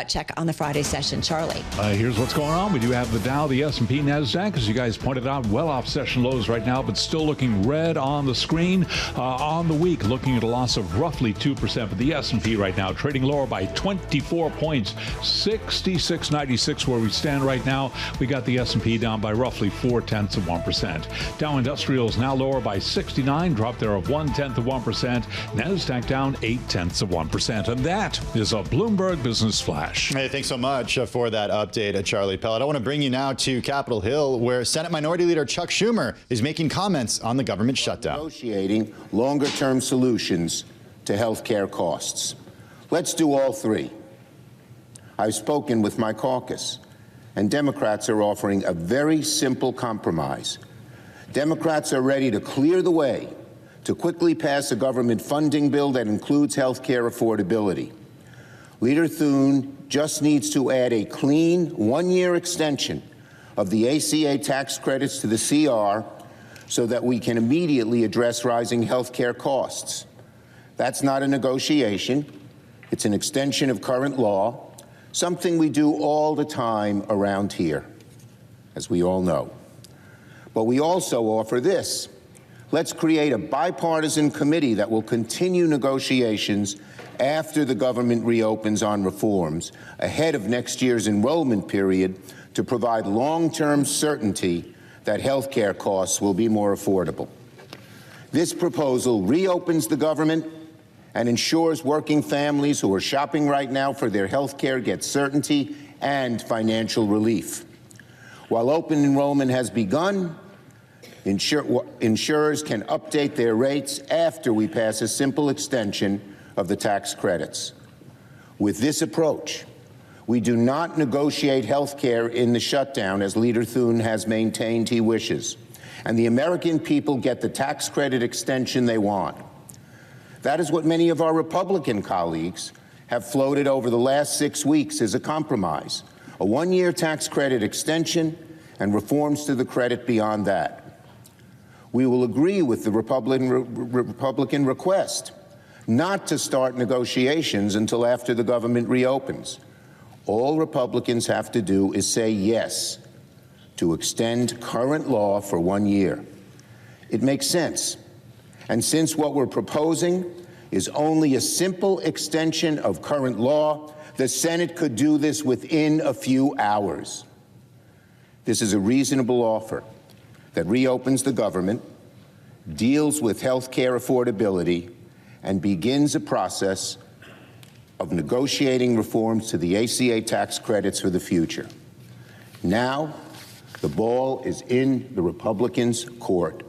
check on the Friday session. Charlie. Here's what's going on. We do have the Dow, the S&P, NASDAQ, as you guys pointed out, well off session lows right now, but still looking red on the the screen on the week, looking at a loss of roughly 2%, but the S&P right now trading lower by 24 points, 66.96 where we stand right now. We got the S&P down by roughly 0.4%. Dow Industrials now lower by 69, drop there of 0.1%. NASDAQ down 0.8%. And that is a Bloomberg Business Flash. Hey, thanks so much for that update, Charlie Pellet. I want to bring you now to Capitol Hill, where Senate Minority Leader Chuck Schumer is making comments on the government shutdown. Negotiating longer-term solutions to health care costs. Let's do all three. I've spoken with my caucus, and Democrats are offering a very simple compromise. Democrats are ready to clear the way to quickly pass a government funding bill that includes health care affordability. Leader Thune just needs to add a clean one-year extension of the ACA tax credits to the CR so that we can immediately address rising health care costs. That's not a negotiation. It's an extension of current law, something we do all the time around here, as we all know. But we also offer this. Let's create a bipartisan committee that will continue negotiations after the government reopens on reforms, ahead of next year's enrollment period, to provide long-term certainty that health care costs will be more affordable. This proposal reopens the government and ensures working families who are shopping right now for their health care get certainty and financial relief. While open enrollment has begun, insurers can update their rates after we pass a simple extension of the tax credits. With this approach, we do not negotiate health care in the shutdown, as Leader Thune has maintained he wishes, and the American people get the tax credit extension they want. That is what many of our Republican colleagues have floated over the last 6 weeks as a compromise, a one-year tax credit extension and reforms to the credit beyond that. We will agree with the Republican request not to start negotiations until after the government reopens. All Republicans have to do is say yes to extend current law for 1 year. It makes sense. And since what we're proposing is only a simple extension of current law, the Senate could do this within a few hours. This is a reasonable offer that reopens the government, deals with health care affordability, and begins a process of negotiating reforms to the ACA tax credits for the future. Now, the ball is in the Republicans' court.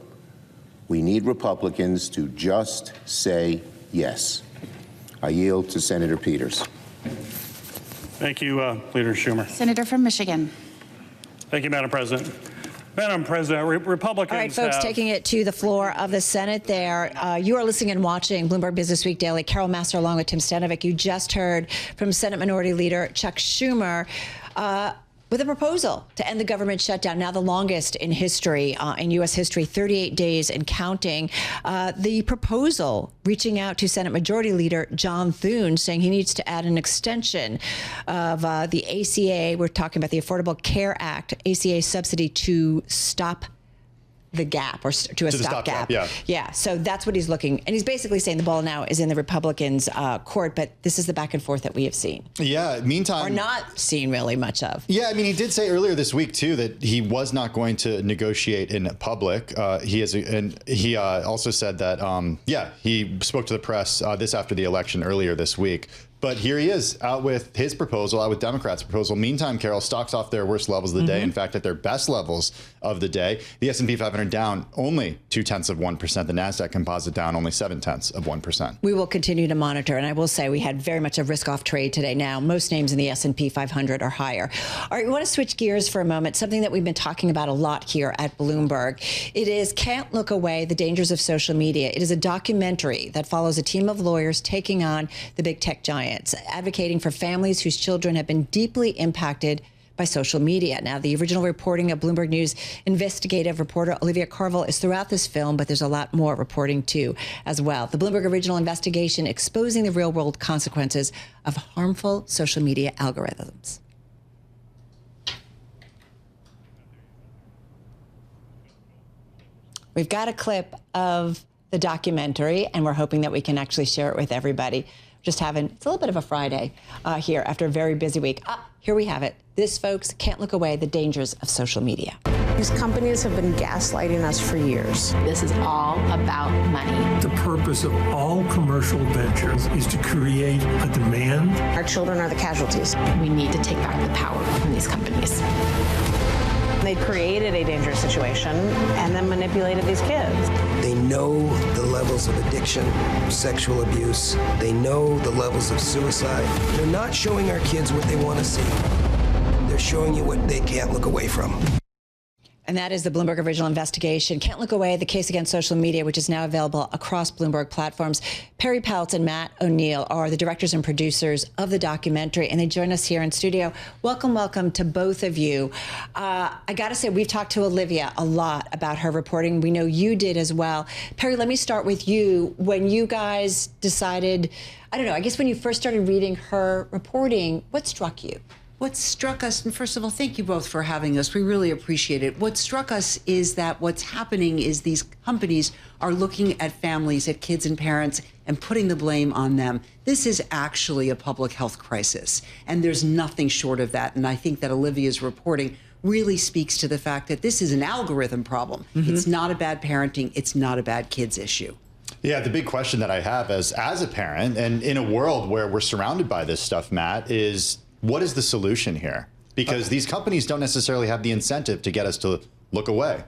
We need Republicans to just say yes. I yield to Senator Peters. Thank you, Leader Schumer. Senator from Michigan. Thank you, Madam President. Madam President, Republicans. All right, folks, taking it to the floor of the Senate there. You are listening and watching Bloomberg Businessweek Daily. Carol Master along with Tim Stanovic. You just heard from Senate Minority Leader Chuck Schumer with a proposal to end the government shutdown, now the longest in history, in U.S. history, 38 days and counting. The proposal reaching out to Senate Majority Leader John Thune, saying he needs to add an extension of the ACA. We're talking about the Affordable Care Act, ACA subsidy, to stop the gap, or to a stopgap. Yeah. So that's what he's looking. And he's basically saying the ball now is in the Republicans' court, but this is the back and forth that we have seen. Yeah. Meantime, or not seen really much of. Yeah. I mean, he did say earlier this week, too, that he was not going to negotiate in public. He also said that, he spoke to the press this after the election earlier this week. But here he is out with his proposal, out with Democrats' proposal. Meantime, Carol, stocks off their worst levels of the day. In fact, at their best levels of the day. The S&P 500 down only 0.2%. The NASDAQ composite down only 0.7%. We will continue to monitor. And I will say we had very much a risk-off trade today. Now, most names in the S&P 500 are higher. All right, we want to switch gears for a moment. Something that we've been talking about a lot here at Bloomberg. It is Can't Look Away, The Dangers of Social Media. It is a documentary that follows a team of lawyers taking on the big tech giants, advocating for families whose children have been deeply impacted by social media. Now, the original reporting of Bloomberg News investigative reporter Olivia Carville is throughout this film, but there's a lot more reporting too as well. The Bloomberg original investigation exposing the real-world consequences of harmful social media algorithms. We've got a clip of the documentary, and we're hoping that we can actually share it with everybody. It's a little bit of a Friday here after a very busy week. Here we have it. This, folks, can't look away, the dangers of social media. These companies have been gaslighting us for years. This is all about money. The purpose of all commercial ventures is to create a demand. Our children are the casualties. We need to take back the power from these companies. They created a dangerous situation and then manipulated these kids. They know the levels of addiction, sexual abuse. They know the levels of suicide. They're not showing our kids what they want to see. They're showing you what they can't look away from. And that is the Bloomberg original investigation. Can't look away, the case against social media, which is now available across Bloomberg platforms. Perri, Peltz, and Matt O'Neill are the directors and producers of the documentary, and they join us here in studio. Welcome, welcome to both of you. I got to say, we've talked to Olivia a lot about her reporting. We know you did as well. Perri, let me start with you. When you guys decided, I don't know, I guess when you first started reading her reporting, what struck you? What struck us, and first of all, thank you both for having us. We really appreciate it. What struck us is that what's happening is these companies are looking at families, at kids and parents, and putting the blame on them. This is actually a public health crisis, and there's nothing short of that. And I think that Olivia's reporting really speaks to the fact that this is an algorithm problem. Mm-hmm. It's not a bad parenting. It's not a bad kids issue. Yeah, the big question that I have as a parent, and in a world where we're surrounded by this stuff, Matt, is what is the solution here? Because these companies don't necessarily have the incentive to get us to look away.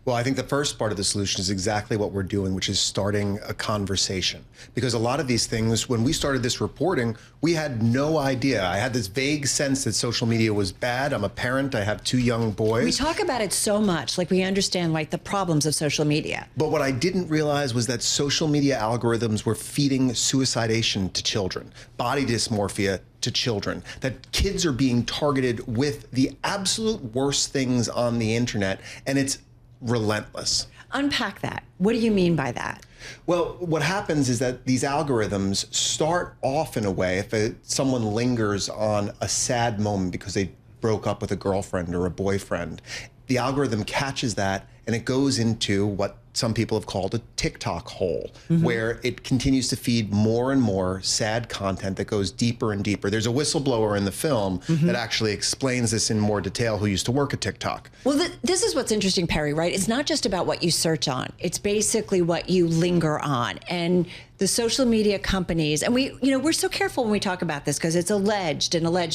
Well, I think the first part of the solution is exactly what we're doing, which is starting a conversation. Because a lot of these things, when we started this reporting, we had no idea. I had this vague sense that social media was bad. I'm a parent. I have 2 young boys. We talk about it so much, like we understand like the problems of social media. But what I didn't realize was that social media algorithms were feeding suicidation to children, body dysmorphia to children, that kids are being targeted with the absolute worst things on the internet, and it's relentless. Unpack that. What do you mean by that? Well, what happens is that these algorithms start off in a way, if someone lingers on a sad moment because they broke up with a girlfriend or a boyfriend, the algorithm catches that and it goes into what some people have called a TikTok hole, where it continues to feed more and more sad content that goes deeper and deeper. There's a whistleblower in the film that actually explains this in more detail who used to work at TikTok. Well, this is what's interesting, Perri, right? It's not just about what you search on. It's basically what you linger on. And the social media companies, and we're so careful when we talk about this because it's alleged,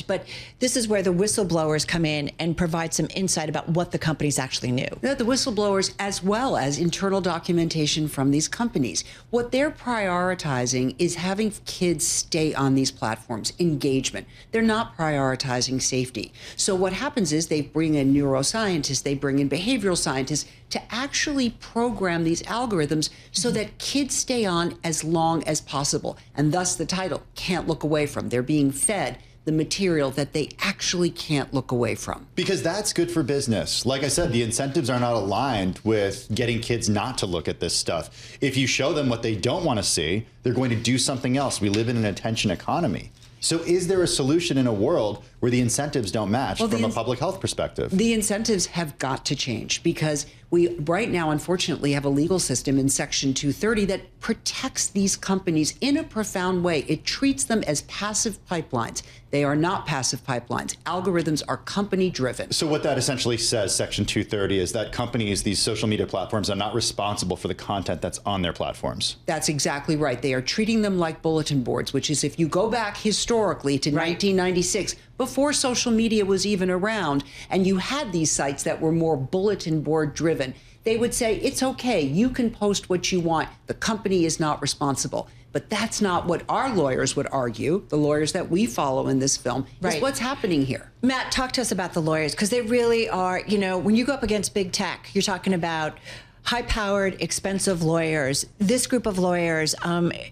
but this is where the whistleblowers come in and provide some insight about what the companies actually knew. Yeah, the whistleblowers, as well as internal documentation from these companies. What they're prioritizing is having kids stay on these platforms, engagement. They're not prioritizing safety. So what happens is they bring in neuroscientists, they bring in behavioral scientists to actually program these algorithms so that kids stay on as long as possible. And thus the title, Can't Look Away From. They're being fed the material that they actually can't look away from. Because that's good for business. Like I said, the incentives are not aligned with getting kids not to look at this stuff. If you show them what they don't want to see, they're going to do something else. We live in an attention economy. So is there a solution in a world where the incentives don't match from a public health perspective? The incentives have got to change because we right now, unfortunately, have a legal system in Section 230 that protects these companies in a profound way. It treats them as passive pipelines. They are not passive pipelines. Algorithms are company driven. So what that essentially says, Section 230, is that companies, these social media platforms, are not responsible for the content that's on their platforms. That's exactly right. They are treating them like bulletin boards, which is if you go back historically to 1996, before social media was even around, and you had these sites that were more bulletin board driven, they would say, it's okay, you can post what you want. The company is not responsible. But that's not what our lawyers would argue, the lawyers that we follow in this film, is what's happening here. Matt, talk to us about the lawyers, because they really are, when you go up against big tech, you're talking about high-powered, expensive lawyers. This group of lawyers,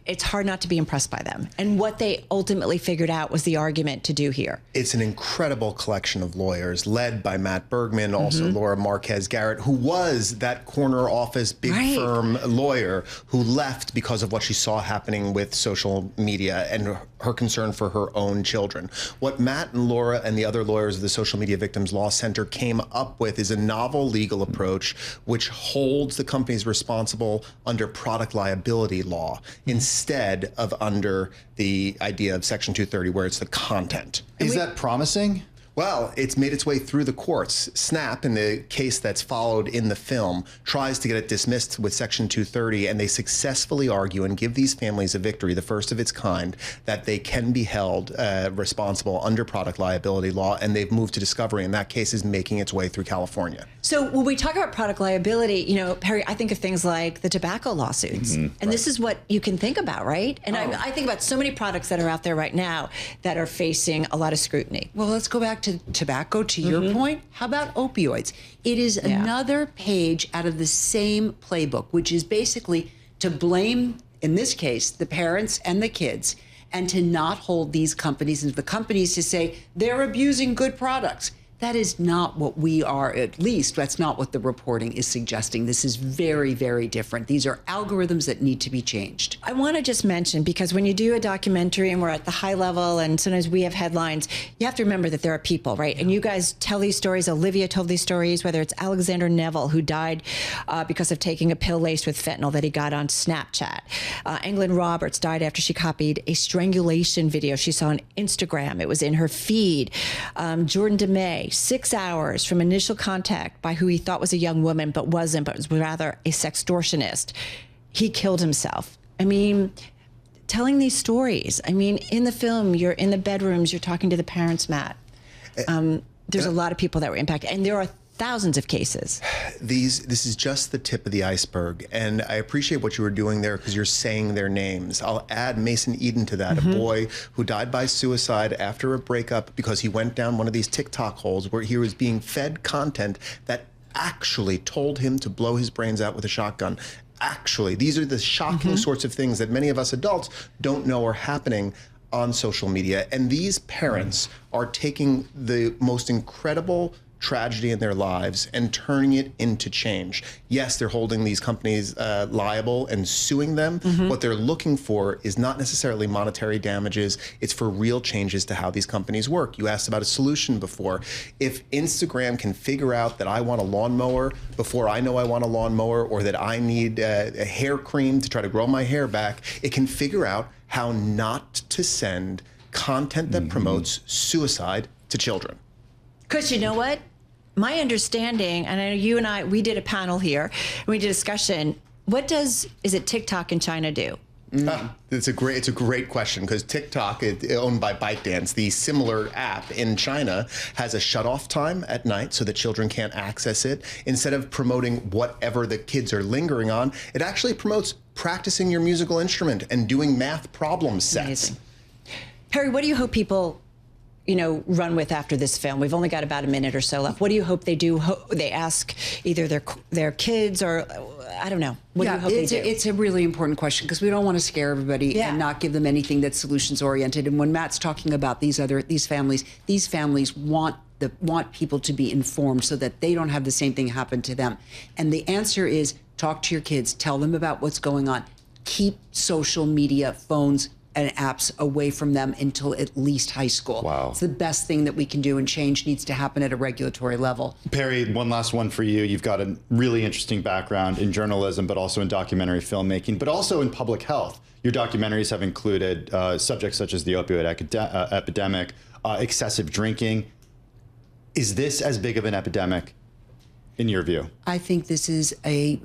it's hard not to be impressed by them. And what they ultimately figured out was the argument to do here. It's an incredible collection of lawyers led by Matt Bergman, also Laura Marquez Garrett, who was that corner office big firm lawyer who left because of what she saw happening with social media and her concern for her own children. What Matt and Laura and the other lawyers of the Social Media Victims Law Center came up with is a novel legal approach which holds holds the companies responsible under product liability law instead of under the idea of Section 230, where it's the content. Is that promising? Well, it's made its way through the courts. Snap, in the case that's followed in the film, tries to get it dismissed with Section 230, and they successfully argue and give these families a victory, the first of its kind, that they can be held responsible under product liability law, and they've moved to discovery, and that case is making its way through California. So when we talk about product liability, you know, Perri, I think of things like the tobacco lawsuits. And this is what you can think about, right? And I think about so many products that are out there right now that are facing a lot of scrutiny. Well, let's go back to tobacco, to your point. How about opioids? It is another page out of the same playbook, which is basically to blame, in this case, the parents and the kids, and to not hold these companies and the companies to say they're abusing good products. That is not what we are, at least that's not what the reporting is suggesting. This is very, very different. These are algorithms that need to be changed. I want to just mention, because when you do a documentary and we're at the high level and sometimes we have headlines, you have to remember that there are people, right? And you guys tell these stories. Olivia told these stories, whether it's Alexander Neville, who died because of taking a pill laced with fentanyl that he got on Snapchat. Englyn Roberts died after she copied a strangulation video she saw on Instagram. It was in her feed. Jordan DeMay, 6 hours from initial contact by who he thought was a young woman, but wasn't, but was rather a sextortionist. He killed himself. I mean, telling these stories. I mean, in the film, you're in the bedrooms, you're talking to the parents, Matt. There's a lot of people that were impacted, and there are thousands of cases. This is just the tip of the iceberg, and I appreciate what you were doing there because you're saying their names. I'll add Mason Eden to that, a boy who died by suicide after a breakup because he went down one of these TikTok holes where he was being fed content that actually told him to blow his brains out with a shotgun. Actually, these are the shocking sorts of things that many of us adults don't know are happening on social media, and these parents are taking the most incredible tragedy in their lives and turning it into change. Yes, they're holding these companies liable and suing them. What they're looking for is not necessarily monetary damages. It's for real changes to how these companies work. You asked about a solution before. If Instagram can figure out that I want a lawnmower before I know I want a lawnmower, or that I need a hair cream to try to grow my hair back, it can figure out how not to send content that promotes suicide to children. Because you know what? My understanding, and I know you and I, we did a panel here, and we did a discussion. What is it TikTok in China do? It's a great question, because TikTok, owned by ByteDance, the similar app in China, has a shut-off time at night so that children can't access it. Instead of promoting whatever the kids are lingering on, it actually promotes practicing your musical instrument and doing math problem sets. Amazing. Perri, what do you hope people run with after this film? We've only got about a minute or so left. What do you hope they do? They ask either their kids, or I don't know. What do you hope they do? It's a really important question, because we don't want to scare everybody and not give them anything that's solutions oriented. And when Matt's talking about these families want people to be informed so that they don't have the same thing happen to them. And the answer is talk to your kids, tell them about what's going on, keep social media, phones, and apps away from them until at least high school. Wow. It's the best thing that we can do, and change needs to happen at a regulatory level. Perri, one last one for you. You've got a really interesting background in journalism, but also in documentary filmmaking, but also in public health. Your documentaries have included subjects such as the opioid epidemic, excessive drinking. Is this as big of an epidemic in your view? I think this is a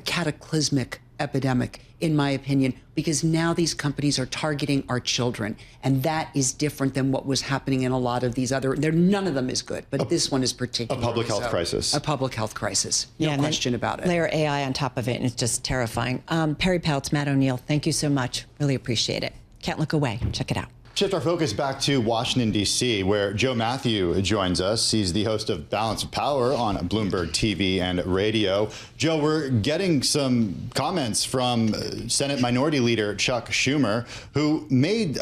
cataclysmic epidemic, in my opinion, because now these companies are targeting our children, and that is different than what was happening in a lot of these other. None of them is good, but this one is particularly a public health crisis. A public health crisis, no question about it. Layer AI on top of it, and it's just terrifying. Perri Peltz, Matt O'Neill, thank you so much. Really appreciate it. Can't look away. Check it out. Shift our focus back to Washington, D.C., where Joe Mathieu joins us. He's the host of Balance of Power on Bloomberg TV and radio. Joe, we're getting some comments from Senate Minority Leader Chuck Schumer, who made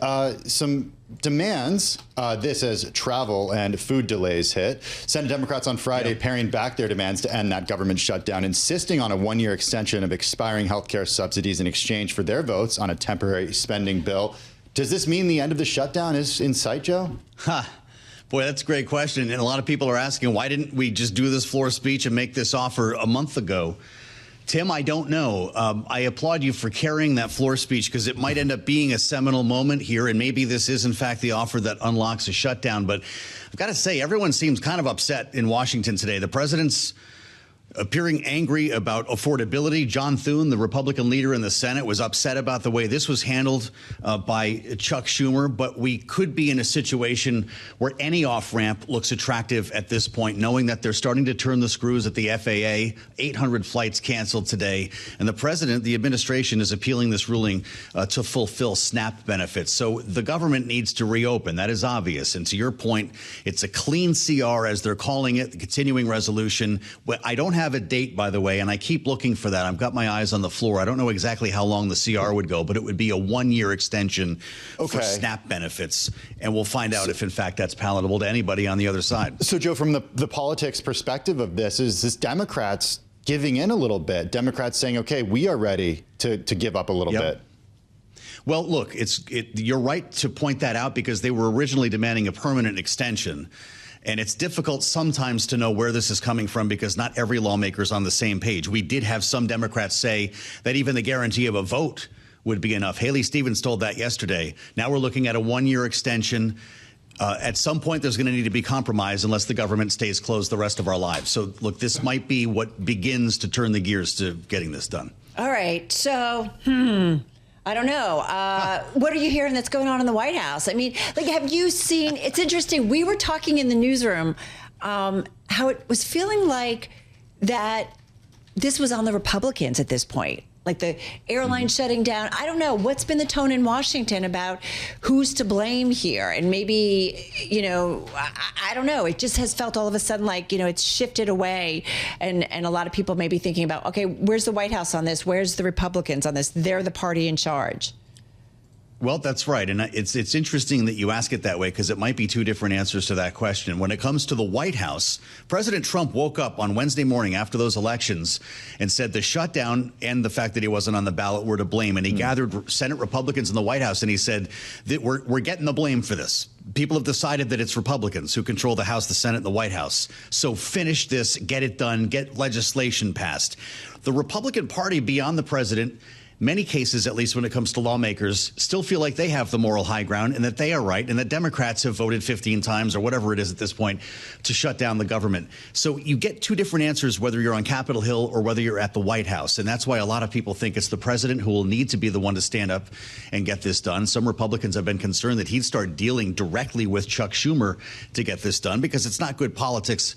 some demands, this as travel and food delays hit. Senate Democrats on Friday paring back their demands to end that government shutdown, insisting on a one-year extension of expiring health care subsidies in exchange for their votes on a temporary spending bill. Does this mean the end of the shutdown is in sight, Joe? Boy, that's a great question. And a lot of people are asking, why didn't we just do this floor speech and make this offer a month ago? Tim, I don't know. I applaud you for carrying that floor speech because it might end up being a seminal moment here. And maybe this is, in fact, the offer that unlocks a shutdown. But I've got to say, everyone seems kind of upset in Washington today. The president's appearing angry about affordability. John Thune, the Republican leader in the Senate, was upset about the way this was handled by Chuck Schumer. But we could be in a situation where any off-ramp looks attractive at this point, knowing that they're starting to turn the screws at the FAA. 800 flights canceled today. And the president, the administration, is appealing this ruling to fulfill SNAP benefits. So the government needs to reopen. That is obvious. And to your point, it's a clean CR, as they're calling it, the continuing resolution. I don't have a date, by the way, and I keep looking for that. I've got my eyes on the floor. I don't know exactly how long the CR would go, but it would be a 1-year extension for SNAP benefits. And we'll find out if, in fact, that's palatable to anybody on the other side. So, Joe, from the politics perspective of this, is this Democrats giving in a little bit? Democrats saying, OK, we are ready to give up a little bit. Well, look, you're right to point that out because they were originally demanding a permanent extension. And it's difficult sometimes to know where this is coming from because not every lawmaker is on the same page. We did have some Democrats say that even the guarantee of a vote would be enough. Haley Stevens told that yesterday. Now we're looking at a 1-year extension. At some point, there's going to need to be compromise unless the government stays closed the rest of our lives. So, look, this might be what begins to turn the gears to getting this done. All right. So, I don't know. What are you hearing that's going on in the White House? I mean, like, have you seen? It's interesting. We were talking in the newsroom how it was feeling like that this was on the Republicans at this point. Like the airline shutting down. I don't know. What's been the tone in Washington about who's to blame here? And maybe, you know, I don't know. It just has felt all of a sudden like, you know, it's shifted away. And a lot of people may be thinking about, OK, where's the White House on this? Where's the Republicans on this? They're the party in charge. Well, that's right. And it's interesting that you ask it that way because it might be two different answers to that question. When it comes to the White House, President Trump woke up on Wednesday morning after those elections and said the shutdown and the fact that he wasn't on the ballot were to blame. And he gathered Senate Republicans in the White House and he said that we're getting the blame for this. People have decided that it's Republicans who control the House, the Senate, and the White House. So finish this, get it done, get legislation passed. The Republican Party beyond the president, many cases, at least when it comes to lawmakers, still feel like they have the moral high ground and that they are right and that Democrats have voted 15 times or whatever it is at this point to shut down the government. So you get two different answers, whether you're on Capitol Hill or whether you're at the White House. And that's why a lot of people think it's the president who will need to be the one to stand up and get this done. Some Republicans have been concerned that he'd start dealing directly with Chuck Schumer to get this done because it's not good politics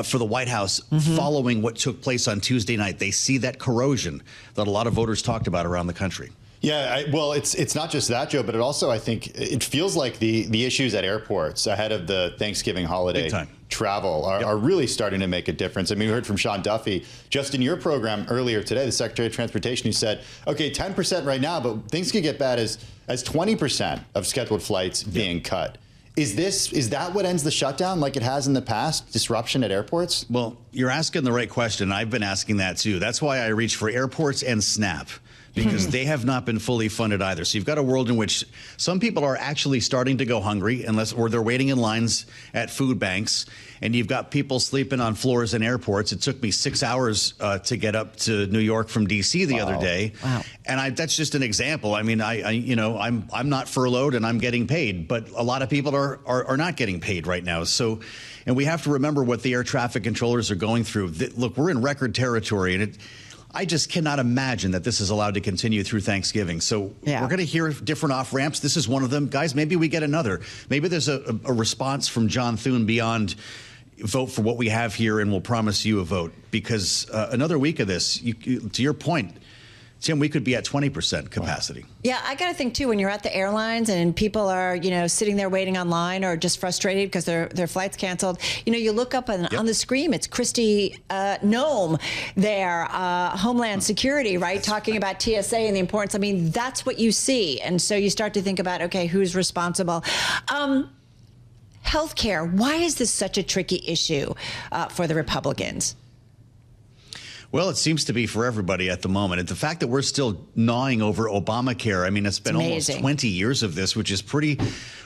for the White House following what took place on Tuesday night. They see that corrosion that a lot of voters talked about around the country. Yeah, well, it's not just that, Joe, but it also, I think, it feels like the issues at airports ahead of the Thanksgiving holiday travel are really starting to make a difference. I mean, we heard from Sean Duffy just in your program earlier today, the Secretary of Transportation, who said, okay, 10% right now, but things could get bad as 20% of scheduled flights being cut. Is that what ends the shutdown like it has in the past, disruption at airports? Well, you're asking the right question. I've been asking that, too. That's why I reach for airports and SNAP, because they have not been fully funded either. So you've got a world in which some people are actually starting to go hungry or they're waiting in lines at food banks. And you've got people sleeping on floors in airports. It took me 6 hours to get up to New York from D.C. the other day. Wow. And that's just an example. I mean, I'm not furloughed and I'm getting paid, but a lot of people are not getting paid right now. So, and we have to remember what the air traffic controllers are going through. Look, we're in record territory, and I just cannot imagine that this is allowed to continue through Thanksgiving. So we're going to hear different off-ramps. This is one of them. Guys, maybe we get another. Maybe there's a response from John Thune beyond vote for what we have here and we'll promise you a vote. Because another week of this, to your point, Tim, we could be at 20% capacity. Yeah, I got to think, too, when you're at the airlines and people are, sitting there waiting online or just frustrated because their flight's canceled, you look up on the screen, it's Kristi Noem there, Homeland Security, right, talking about TSA and the importance. I mean, that's what you see. And so you start to think about, okay, who's responsible? Healthcare, why is this such a tricky issue for the Republicans? Well, it seems to be for everybody at the moment. And the fact that we're still gnawing over Obamacare, I mean, it's been almost 20 years of this, which is pretty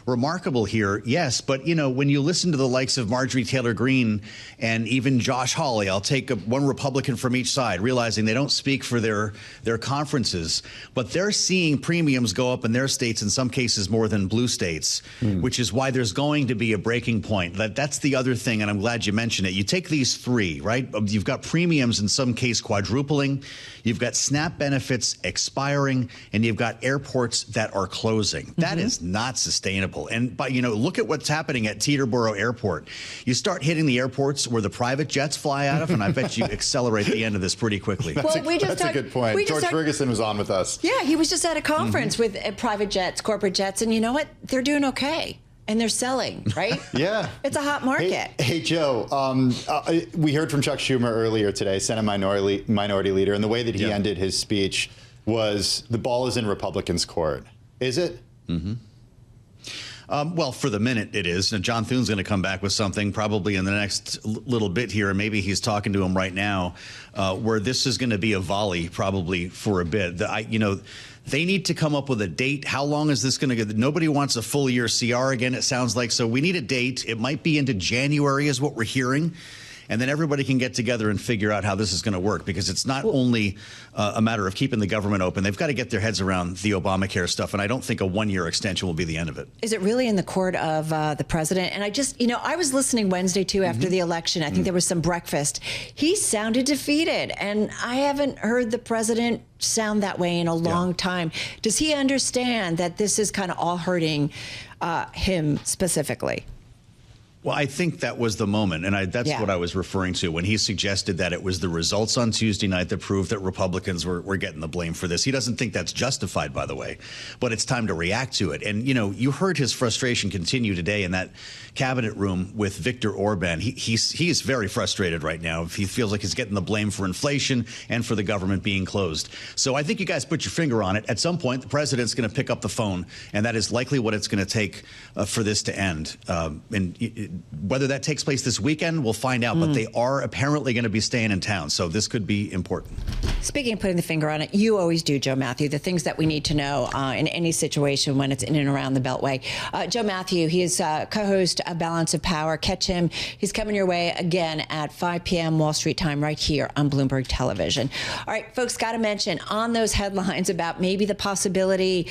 remarkable here. Yes, but, you know, when you listen to the likes of Marjorie Taylor Greene and even Josh Hawley, I'll take one Republican from each side, realizing they don't speak for their conferences, but they're seeing premiums go up in their states, in some cases more than blue states, which is why there's going to be a breaking point. That's the other thing, and I'm glad you mentioned it. You take these three, right? You've got premiums in some case quadrupling, you've got SNAP benefits expiring, and you've got airports that are closing. That is not sustainable. And but you know, look at what's happening at Teterboro Airport. You start hitting the airports where the private jets fly out of, and I bet you accelerate the end of this pretty quickly. That's a good point. George Ferguson was on with us. Yeah, he was just at a conference with private jets, corporate jets, and you know what? They're doing okay. And they're selling, right? Yeah. It's a hot market. Hey Joe, we heard from Chuck Schumer earlier today, Senate minority leader, and the way that he ended his speech was the ball is in Republicans' court. Is it? Well, for the minute it is. Now, John Thune's going to come back with something probably in the next little bit here, and maybe he's talking to him right now, where this is going to be a volley probably for a bit. They need to come up with a date. How long is this going to go? Nobody wants a full year CR again, it sounds like. So we need a date. It might be into January is what we're hearing. And then everybody can get together and figure out how this is going to work, because it's not only a matter of keeping the government open. They've got to get their heads around the Obamacare stuff. And I don't think a one-year extension will be the end of it. Is it really in the court of the president? And I just, I was listening Wednesday, too, after the election. I think there was some breakfast. He sounded defeated. And I haven't heard the president sound that way in a long time. Does he understand that this is kind of all hurting him specifically? Well, I think that was the moment, and that's what I was referring to when he suggested that it was the results on Tuesday night that proved that Republicans were getting the blame for this. He doesn't think that's justified, by the way, but it's time to react to it. And, you heard his frustration continue today in that cabinet room with Viktor Orban. He's very frustrated right now. He feels like he's getting the blame for inflation and for the government being closed. So I think you guys put your finger on it. At some point, the president's going to pick up the phone, and that is likely what it's going to take for this to end. Whether that takes place this weekend, we'll find out. But they are apparently going to be staying in town, so this could be important. Speaking of putting the finger on it, you always do, Joe Mathieu, the things that we need to know in any situation when it's in and around the Beltway. Joe Mathieu, he is co-host of Balance of Power. Catch him. He's coming your way again at 5 p.m. Wall Street time right here on Bloomberg Television. All right, folks, got to mention on those headlines about maybe the possibility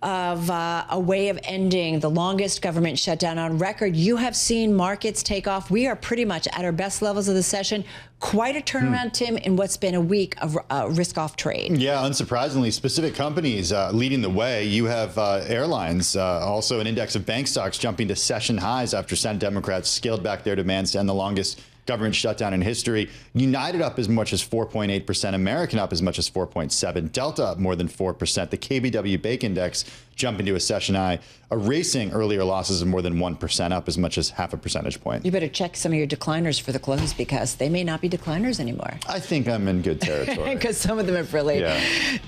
of a way of ending the longest government shutdown on record, you have seen markets take off. We are pretty much at our best levels of the session. Quite a turnaround, Tim, in what's been a week of risk-off trade. Yeah, unsurprisingly, specific companies leading the way. You have airlines, also an index of bank stocks jumping to session highs after Senate Democrats scaled back their demands to end the longest government shutdown in history. United up as much as 4.8%, American up as much as 4.7%, Delta up more than 4%, the KBW Bake Index jumping to a session high, erasing earlier losses of more than 1%, up as much as half a percentage point. You better check some of your decliners for the close, because they may not be decliners anymore. I think I'm in good territory. Because some of them have really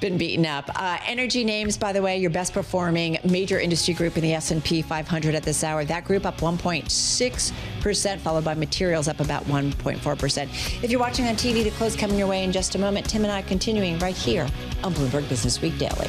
been beaten up. Energy names, by the way, your best performing major industry group in the S&P 500 at this hour. That group up 1.6%, followed by materials up about 1.4%. If you're watching on TV, the close coming your way in just a moment. Tim and I continuing right here on Bloomberg Businessweek Daily.